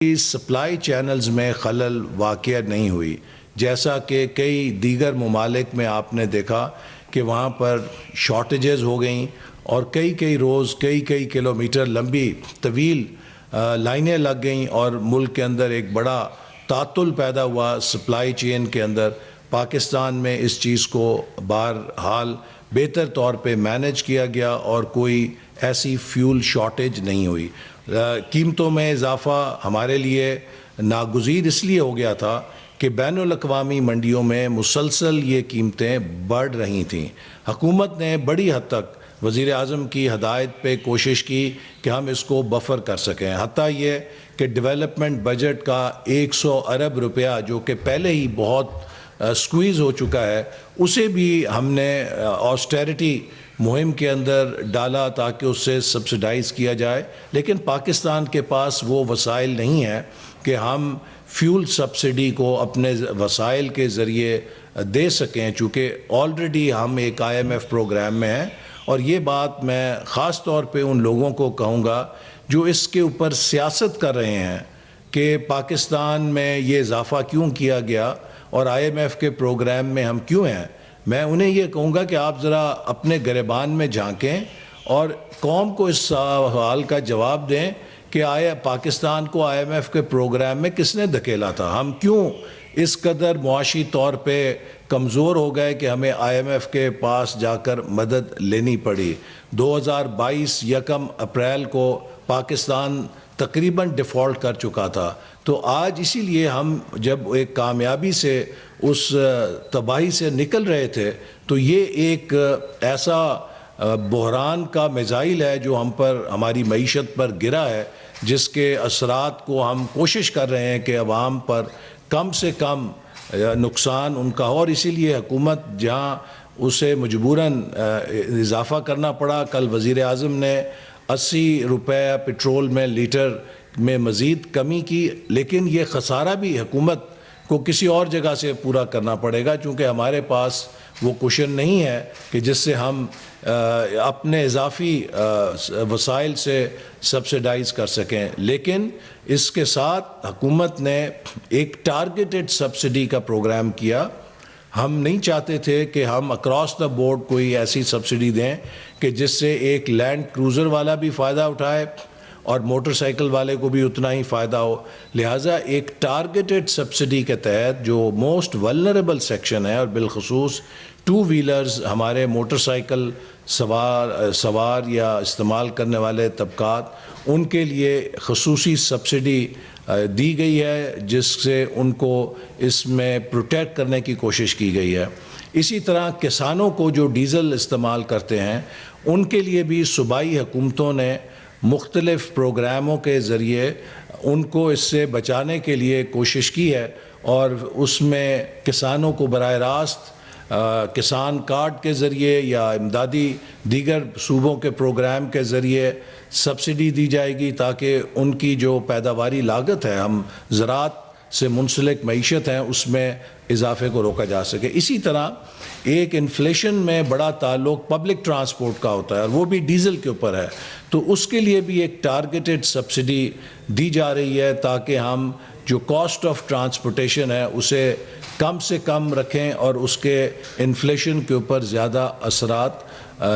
Supply channels میں خلل واقع نہیں ہوئی، جیسا کہ کئی دیگر ممالک میں آپ نے دیکھا کہ وہاں پر شارٹیجز ہو گئیں اور کئی روز کئی کلومیٹر لمبی طویل لائنیں لگ گئیں اور ملک کے اندر ایک بڑا تعطل پیدا ہوا سپلائی چین کے اندر۔ پاکستان میں اس چیز کو بہرحال بہتر طور پہ مینج کیا گیا اور کوئی ایسی فیول شارٹیج نہیں ہوئی۔ قیمتوں میں اضافہ ہمارے لیے ناگزیر اس لیے ہو گیا تھا کہ بین الاقوامی منڈیوں میں مسلسل یہ قیمتیں بڑھ رہی تھیں۔ حکومت نے بڑی حد تک وزیر اعظم کی ہدایت پہ کوشش کی کہ ہم اس کو بفر کر سکیں، حتیٰ یہ کہ ڈیولپمنٹ بجٹ کا 100 ارب روپیہ جو کہ پہلے ہی بہت سکویز ہو چکا ہے، اسے بھی ہم نے آسٹیرٹی مہم کے اندر ڈالا تاکہ اس سے سبسڈائز کیا جائے، لیکن پاکستان کے پاس وہ وسائل نہیں ہیں کہ ہم فیول سبسڈی کو اپنے وسائل کے ذریعے دے سکیں، چونکہ آلریڈی ہم ایک IMF پروگرام میں ہیں۔ اور یہ بات میں خاص طور پہ ان لوگوں کو کہوں گا جو اس کے اوپر سیاست کر رہے ہیں کہ پاکستان میں یہ اضافہ کیوں کیا گیا اور IMF کے پروگرام میں ہم کیوں ہیں۔ میں انہیں یہ کہوں گا کہ آپ ذرا اپنے گریبان میں جھانکیں اور قوم کو اس سوال کا جواب دیں کہ آیا پاکستان کو IMF کے پروگرام میں کس نے دھکیلا تھا؟ ہم کیوں اس قدر معاشی طور پہ کمزور ہو گئے کہ ہمیں IMF کے پاس جا کر مدد لینی پڑی؟ 2022 یکم اپریل کو پاکستان تقریباً ڈیفالٹ کر چکا تھا۔ تو آج اسی لیے ہم جب ایک کامیابی سے اس تباہی سے نکل رہے تھے تو یہ ایک ایسا بحران کا میزائل ہے جو ہم پر، ہماری معیشت پر گرا ہے، جس کے اثرات کو ہم کوشش کر رہے ہیں کہ عوام پر کم سے کم نقصان ان کا ہو، اور اسی لیے حکومت جہاں اسے مجبوراً اضافہ کرنا پڑا، کل وزیر اعظم نے 80 روپے پٹرول میں لیٹر میں مزید کمی کی، لیکن یہ خسارہ بھی حکومت کو کسی اور جگہ سے پورا کرنا پڑے گا، چونکہ ہمارے پاس وہ کوشن نہیں ہے کہ جس سے ہم اپنے اضافی وسائل سے سبسڈائز کر سکیں۔ لیکن اس کے ساتھ حکومت نے ایک ٹارگیٹڈ سبسڈی کا پروگرام کیا۔ ہم نہیں چاہتے تھے کہ ہم اکراس دا بورڈ کوئی ایسی سبسڈی دیں کہ جس سے ایک لینڈ کروزر والا بھی فائدہ اٹھائے اور موٹر سائیکل والے کو بھی اتنا ہی فائدہ ہو۔ لہٰذا ایک ٹارگیٹڈ سبسڈی کے تحت جو موسٹ ولنریبل سیکشن ہے، اور بالخصوص 2 ویلرز، ہمارے موٹر سائیکل سوار یا استعمال کرنے والے طبقات، ان کے لیے خصوصی سبسڈی دی گئی ہے، جس سے ان کو اس میں پروٹیکٹ کرنے کی کوشش کی گئی ہے۔ اسی طرح کسانوں کو جو ڈیزل استعمال کرتے ہیں ان کے لیے بھی صوبائی حکومتوں نے مختلف پروگراموں کے ذریعے ان کو اس سے بچانے کے لیے کوشش کی ہے، اور اس میں کسانوں کو براہ راست کسان کارڈ کے ذریعے یا امدادی دیگر صوبوں کے پروگرام کے ذریعے سبسڈی دی جائے گی تاکہ ان کی جو پیداواری لاگت ہے، ہم زراعت سے منسلک معیشت ہیں، اس میں اضافے کو روکا جا سکے۔ اسی طرح ایک انفلیشن میں بڑا تعلق پبلک ٹرانسپورٹ کا ہوتا ہے، اور وہ بھی ڈیزل کے اوپر ہے، تو اس کے لیے بھی ایک ٹارگیٹڈ سبسڈی دی جا رہی ہے تاکہ ہم جو کاسٹ آف ٹرانسپورٹیشن ہے اسے کم سے کم رکھیں اور اس کے انفلیشن کے اوپر زیادہ اثرات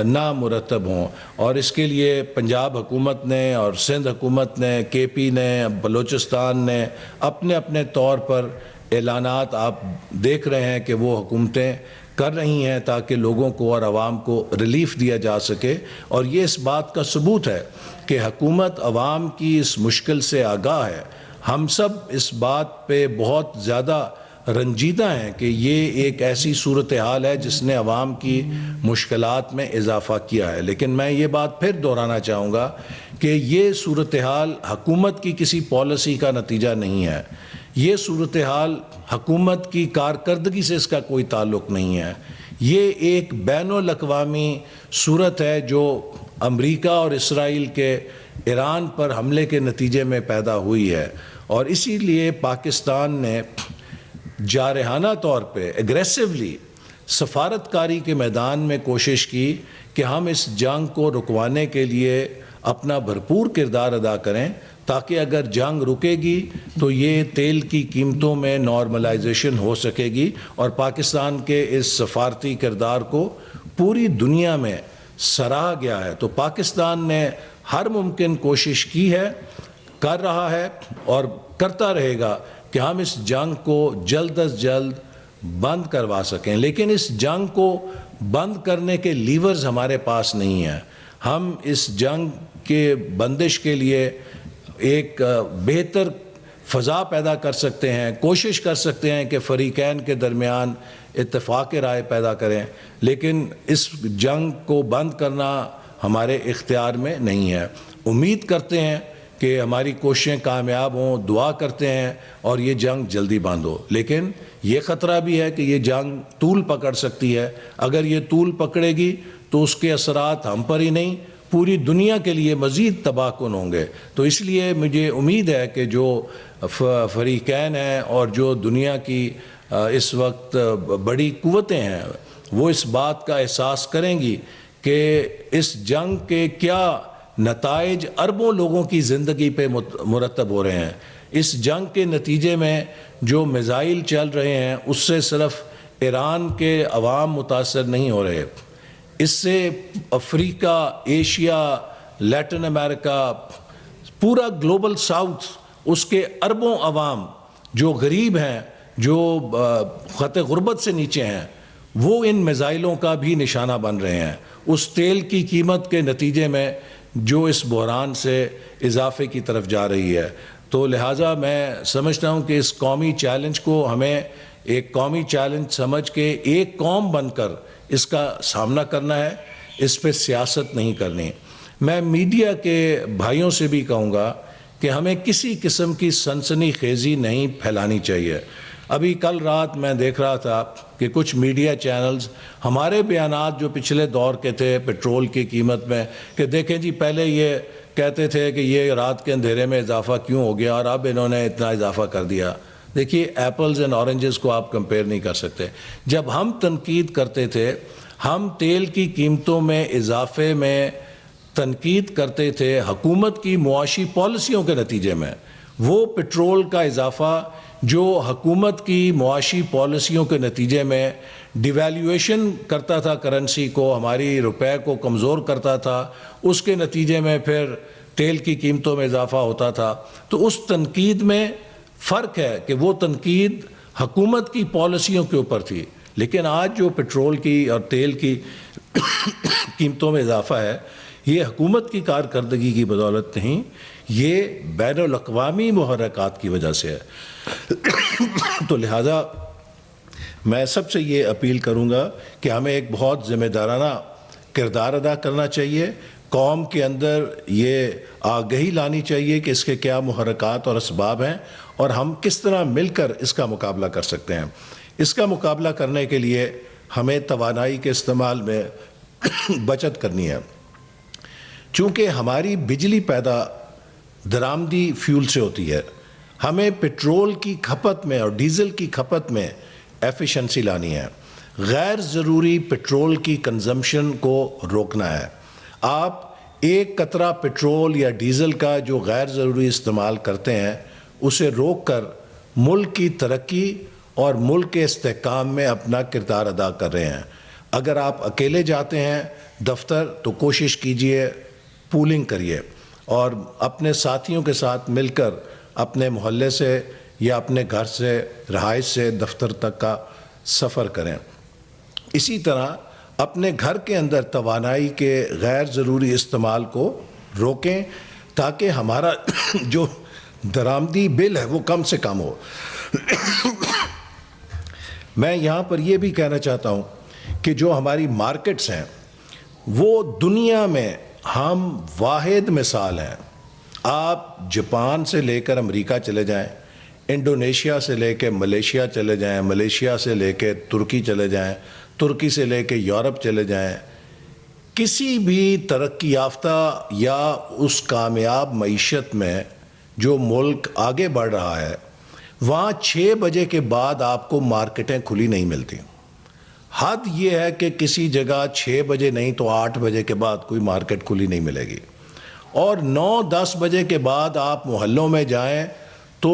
نہ مرتب ہوں۔ اور اس کے لیے پنجاب حکومت نے اور سندھ حکومت نے، KP نے، بلوچستان نے اپنے اپنے طور پر اعلانات آپ دیکھ رہے ہیں کہ وہ حکومتیں کر رہی ہیں تاکہ لوگوں کو اور عوام کو ریلیف دیا جا سکے۔ اور یہ اس بات کا ثبوت ہے کہ حکومت عوام کی اس مشکل سے آگاہ ہے۔ ہم سب اس بات پہ بہت زیادہ رنجیدہ ہیں کہ یہ ایک ایسی صورتحال ہے جس نے عوام کی مشکلات میں اضافہ کیا ہے، لیکن میں یہ بات پھر دہرانا چاہوں گا کہ یہ صورتحال حکومت کی کسی پالیسی کا نتیجہ نہیں ہے۔ یہ صورتحال حکومت کی کارکردگی سے اس کا کوئی تعلق نہیں ہے۔ یہ ایک بین الاقوامی صورت ہے جو امریکہ اور اسرائیل کے ایران پر حملے کے نتیجے میں پیدا ہوئی ہے، اور اسی لیے پاکستان نے جارحانہ طور پہ ایگریسولی سفارتکاری کے میدان میں کوشش کی کہ ہم اس جنگ کو رکوانے کے لیے اپنا بھرپور کردار ادا کریں تاکہ اگر جنگ رکے گی تو یہ تیل کی قیمتوں میں نارملائزیشن ہو سکے گی اور پاکستان کے اس سفارتی کردار کو پوری دنیا میں سراہا گیا ہے۔ تو پاکستان نے ہر ممکن کوشش کی ہے، کر رہا ہے اور کرتا رہے گا کہ ہم اس جنگ کو جلد از جلد بند کروا سکیں، لیکن اس جنگ کو بند کرنے کے لیورز ہمارے پاس نہیں ہیں۔ ہم اس جنگ کے بندش کے لیے ایک بہتر فضا پیدا کر سکتے ہیں، کوشش کر سکتے ہیں کہ فریقین کے درمیان اتفاق رائے پیدا کریں، لیکن اس جنگ کو بند کرنا ہمارے اختیار میں نہیں ہے۔ امید کرتے ہیں کہ ہماری کوششیں کامیاب ہوں، دعا کرتے ہیں اور یہ جنگ جلدی بند ہو، لیکن یہ خطرہ بھی ہے کہ یہ جنگ طول پکڑ سکتی ہے۔ اگر یہ طول پکڑے گی تو اس کے اثرات ہم پر ہی نہیں پوری دنیا کے لیے مزید تباہ کن ہوں گے۔ تو اس لیے مجھے امید ہے کہ جو فریقین ہیں اور جو دنیا کی اس وقت بڑی قوتیں ہیں وہ اس بات کا احساس کریں گی کہ اس جنگ کے کیا نتائج اربوں لوگوں کی زندگی پہ مرتب ہو رہے ہیں۔ اس جنگ کے نتیجے میں جو میزائل چل رہے ہیں اس سے صرف ایران کے عوام متاثر نہیں ہو رہے، اس سے افریقہ، ایشیا، لیٹن امریکہ، پورا گلوبل ساؤتھ، اس کے اربوں عوام جو غریب ہیں، جو خط غربت سے نیچے ہیں، وہ ان میزائلوں کا بھی نشانہ بن رہے ہیں۔ اس تیل کی قیمت کے نتیجے میں جو اس بحران سے اضافے کی طرف جا رہی ہے، تو لہٰذا میں سمجھتا ہوں کہ اس قومی چیلنج کو ہمیں ایک قومی چیلنج سمجھ کے ایک قوم بن کر اس کا سامنا کرنا ہے، اس پہ سیاست نہیں کرنی۔ میں میڈیا کے بھائیوں سے بھی کہوں گا کہ ہمیں کسی قسم کی سنسنی خیزی نہیں پھیلانی چاہیے۔ ابھی کل رات میں دیکھ رہا تھا کہ کچھ میڈیا چینلز ہمارے بیانات جو پچھلے دور کے تھے پیٹرول کی قیمت میں، کہ دیکھیں جی پہلے یہ کہتے تھے کہ یہ رات کے اندھیرے میں اضافہ کیوں ہو گیا اور اب انہوں نے اتنا اضافہ کر دیا۔ دیکھیے ایپلز اینڈ اورنجز کو آپ کمپیئر نہیں کر سکتے۔ جب ہم تنقید کرتے تھے، ہم تیل کی قیمتوں میں اضافے میں تنقید کرتے تھے حکومت کی معاشی پالیسیوں کے نتیجے میں۔ وہ پیٹرول کا اضافہ جو حکومت کی معاشی پالیسیوں کے نتیجے میں ڈیویلیویشن کرتا تھا کرنسی کو، ہماری روپے کو کمزور کرتا تھا، اس کے نتیجے میں پھر تیل کی قیمتوں میں اضافہ ہوتا تھا۔ تو اس تنقید میں فرق ہے کہ وہ تنقید حکومت کی پالیسیوں کے اوپر تھی، لیکن آج جو پیٹرول کی اور تیل کی قیمتوں میں اضافہ ہے یہ حکومت کی کارکردگی کی بدولت نہیں، یہ بین الاقوامی محرکات کی وجہ سے ہے۔ تو لہذا میں سب سے یہ اپیل کروں گا کہ ہمیں ایک بہت ذمہ دارانہ کردار ادا کرنا چاہیے، قوم کے اندر یہ آگہی لانی چاہیے کہ اس کے کیا محرکات اور اسباب ہیں اور ہم کس طرح مل کر اس کا مقابلہ کر سکتے ہیں۔ اس کا مقابلہ کرنے کے لیے ہمیں توانائی کے استعمال میں بچت کرنی ہے، چونکہ ہماری بجلی پیدا درآمدی فیول سے ہوتی ہے۔ ہمیں پیٹرول کی کھپت میں اور ڈیزل کی کھپت میں ایفیشنسی لانی ہے، غیر ضروری پیٹرول کی کنزمپشن کو روکنا ہے۔ آپ ایک قطرہ پیٹرول یا ڈیزل کا جو غیر ضروری استعمال کرتے ہیں اسے روک کر ملک کی ترقی اور ملک کے استحکام میں اپنا کردار ادا کر رہے ہیں۔ اگر آپ اکیلے جاتے ہیں دفتر تو کوشش کیجئے پولنگ کریے اور اپنے ساتھیوں کے ساتھ مل کر اپنے محلے سے یا اپنے گھر سے، رہائش سے دفتر تک کا سفر کریں۔ اسی طرح اپنے گھر کے اندر توانائی کے غیر ضروری استعمال کو روکیں تاکہ ہمارا جو درآمدی بل ہے وہ کم سے کم ہو۔ میں یہاں پر یہ بھی کہنا چاہتا ہوں کہ جو ہماری مارکیٹس ہیں وہ دنیا میں ہم واحد مثال ہیں۔ آپ جاپان سے لے کر امریکہ چلے جائیں، انڈونیشیا سے لے کے ملیشیا چلے جائیں، ملیشیا سے لے کے ترکی چلے جائیں، ترکی سے لے کے یورپ چلے جائیں، کسی بھی ترقی یافتہ یا اس کامیاب معیشت میں جو ملک آگے بڑھ رہا ہے وہاں 6 بجے کے بعد آپ کو مارکیٹیں کھلی نہیں ملتی۔ حد یہ ہے کہ کسی جگہ 6 بجے نہیں تو 8 بجے کے بعد کوئی مارکیٹ کھلی نہیں ملے گی، اور 9-10 بجے کے بعد آپ محلوں میں جائیں تو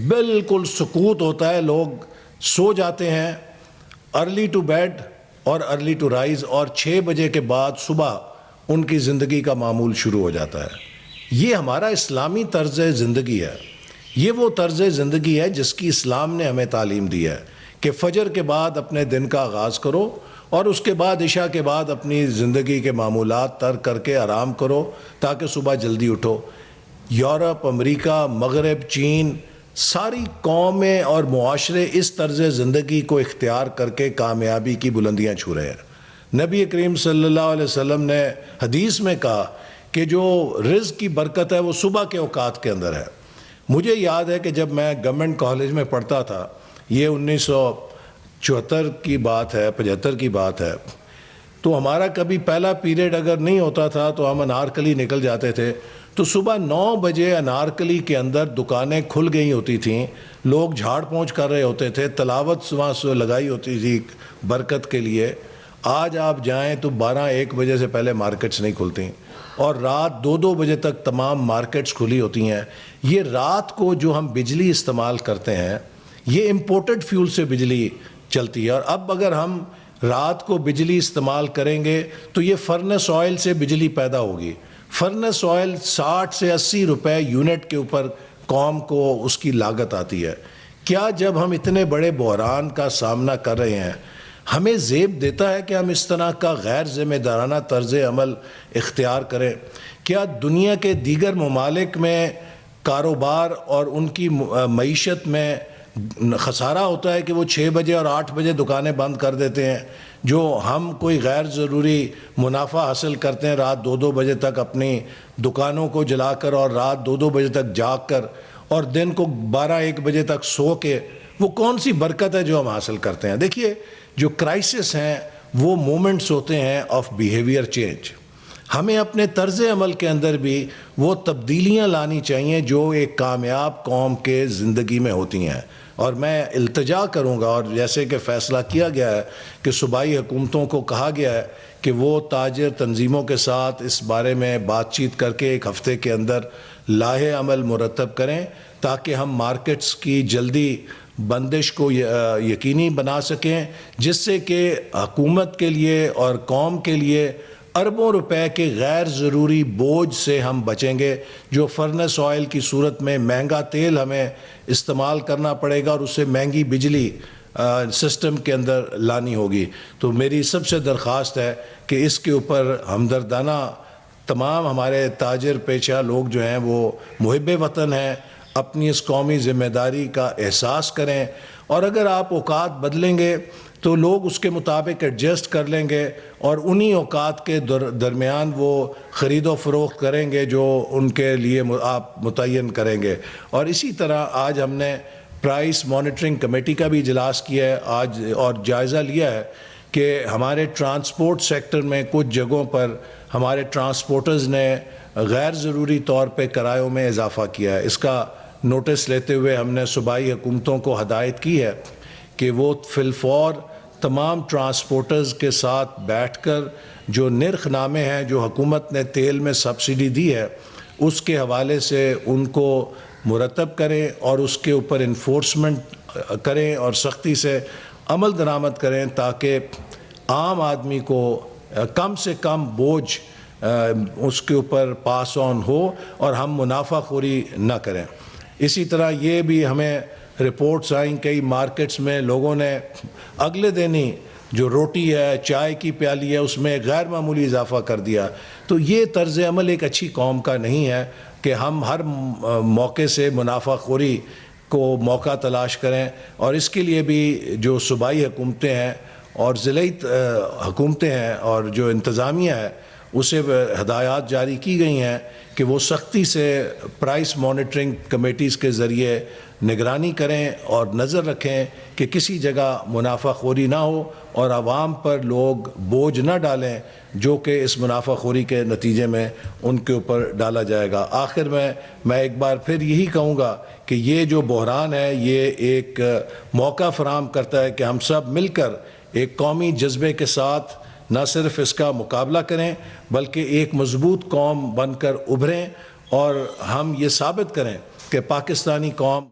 بالکل سکوت ہوتا ہے، لوگ سو جاتے ہیں، ارلی ٹو بیڈ اور ارلی ٹو رائز، اور 6 بجے کے بعد صبح ان کی زندگی کا معمول شروع ہو جاتا ہے۔ یہ ہمارا اسلامی طرز زندگی ہے، یہ وہ طرز زندگی ہے جس کی اسلام نے ہمیں تعلیم دی ہے کہ فجر کے بعد اپنے دن کا آغاز کرو اور اس کے بعد عشاء کے بعد اپنی زندگی کے معمولات ترک کر کے آرام کرو تاکہ صبح جلدی اٹھو۔ یورپ، امریکہ، مغرب، چین، ساری قومیں اور معاشرے اس طرز زندگی کو اختیار کر کے کامیابی کی بلندیاں چھو رہے ہیں۔ نبی کریم صلی اللہ علیہ وسلم نے حدیث میں کہا کہ جو رزق کی برکت ہے وہ صبح کے اوقات کے اندر ہے۔ مجھے یاد ہے کہ جب میں گورنمنٹ کالج میں پڑھتا تھا، یہ 1974 کی بات ہے، 75 کی بات ہے، تو ہمارا کبھی پہلا پیریڈ اگر نہیں ہوتا تھا تو ہم انارکلی نکل جاتے تھے، تو صبح 9 بجے انارکلی کے اندر دکانیں کھل گئی ہوتی تھیں، لوگ جھاڑ پونچھ کر رہے ہوتے تھے، تلاوت وہاں سے لگائی ہوتی تھی برکت کے لیے۔ آج آپ جائیں تو 12-1 بجے سے پہلے مارکیٹس نہیں کھلتی، اور رات 2-2 بجے تک تمام مارکیٹس کھلی ہوتی ہیں۔ یہ رات کو جو ہم بجلی استعمال کرتے ہیں، یہ امپورٹڈ فیول سے بجلی چلتی ہے، اور اب اگر ہم رات کو بجلی استعمال کریں گے تو یہ فرنس آئل سے بجلی پیدا ہوگی۔ فرنس آئل 60 سے 80 روپے یونٹ کے اوپر قوم کو اس کی لاگت آتی ہے۔ کیا جب ہم اتنے بڑے بحران کا سامنا کر رہے ہیں ہمیں زیب دیتا ہے کہ ہم اس طرح کا غیر ذمہ دارانہ طرز عمل اختیار کریں؟ کیا دنیا کے دیگر ممالک میں کاروبار اور ان کی معیشت میں خسارہ ہوتا ہے کہ وہ 6 بجے اور 8 بجے دکانیں بند کر دیتے ہیں، جو ہم کوئی غیر ضروری منافع حاصل کرتے ہیں رات 2-2 بجے تک اپنی دکانوں کو جلا کر اور رات 2-2 بجے تک جاگ کر اور دن کو 12-1 بجے تک سو کے؟ وہ کون سی برکت ہے جو ہم حاصل کرتے ہیں؟ دیکھیے، جو کرائسس ہیں وہ مومنٹس ہوتے ہیں آف بیہیویئر چینج۔ ہمیں اپنے طرز عمل کے اندر بھی وہ تبدیلیاں لانی چاہیے جو ایک کامیاب قوم کے زندگی میں ہوتی ہیں، اور میں التجا کروں گا، اور جیسے کہ فیصلہ کیا گیا ہے کہ صوبائی حکومتوں کو کہا گیا ہے کہ وہ تاجر تنظیموں کے ساتھ اس بارے میں بات چیت کر کے 1 ہفتے کے اندر لائحہ عمل مرتب کریں تاکہ ہم مارکیٹس کی جلدی بندش کو یقینی بنا سکیں، جس سے کہ حکومت کے لیے اور قوم کے لیے اربوں روپے کے غیر ضروری بوجھ سے ہم بچیں گے، جو فرنس آئل کی صورت میں مہنگا تیل ہمیں استعمال کرنا پڑے گا اور اس سے مہنگی بجلی سسٹم کے اندر لانی ہوگی۔ تو میری سب سے درخواست ہے کہ اس کے اوپر ہمدردانہ تمام ہمارے تاجر پیشہ لوگ جو ہیں وہ محب وطن ہیں، اپنی اس قومی ذمہ داری کا احساس کریں، اور اگر آپ اوقات بدلیں گے تو لوگ اس کے مطابق ایڈجسٹ کر لیں گے اور انہی اوقات کے درمیان وہ خرید و فروخت کریں گے جو ان کے لیے آپ متعین کریں گے۔ اور اسی طرح آج ہم نے پرائس مانیٹرنگ کمیٹی کا بھی اجلاس کیا ہے آج، اور جائزہ لیا ہے کہ ہمارے ٹرانسپورٹ سیکٹر میں کچھ جگہوں پر ہمارے ٹرانسپورٹرز نے غیر ضروری طور پہ کرایوں میں اضافہ کیا ہے۔ اس کا نوٹس لیتے ہوئے ہم نے صوبائی حکومتوں کو ہدایت کی ہے کہ وہ فی الفور تمام ٹرانسپورٹرز کے ساتھ بیٹھ کر جو نرخ نامے ہیں جو حکومت نے تیل میں سبسڈی دی ہے اس کے حوالے سے ان کو مرتب کریں اور اس کے اوپر انفورسمنٹ کریں اور سختی سے عمل درآمد کریں تاکہ عام آدمی کو کم سے کم بوجھ اس کے اوپر پاس آن ہو اور ہم منافع خوری نہ کریں۔ اسی طرح یہ بھی ہمیں رپورٹس آئیں کئی مارکیٹس میں لوگوں نے اگلے دن ہی جو روٹی ہے، چائے کی پیالی ہے، اس میں غیر معمولی اضافہ کر دیا۔ تو یہ طرز عمل ایک اچھی قوم کا نہیں ہے کہ ہم ہر موقع سے منافع خوری کو موقع تلاش کریں، اور اس کے لیے بھی جو صوبائی حکومتیں ہیں اور ضلعی حکومتیں ہیں اور جو انتظامیہ ہے اسے ہدایات جاری کی گئی ہیں کہ وہ سختی سے پرائس مانیٹرنگ کمیٹیز کے ذریعے نگرانی کریں اور نظر رکھیں کہ کسی جگہ منافع خوری نہ ہو اور عوام پر لوگ بوجھ نہ ڈالیں جو کہ اس منافع خوری کے نتیجے میں ان کے اوپر ڈالا جائے گا۔ آخر میں ایک بار پھر یہی کہوں گا کہ یہ جو بحران ہے یہ ایک موقع فراہم کرتا ہے کہ ہم سب مل کر ایک قومی جذبے کے ساتھ نہ صرف اس کا مقابلہ کریں بلکہ ایک مضبوط قوم بن کر ابھریں اور ہم یہ ثابت کریں کہ پاکستانی قوم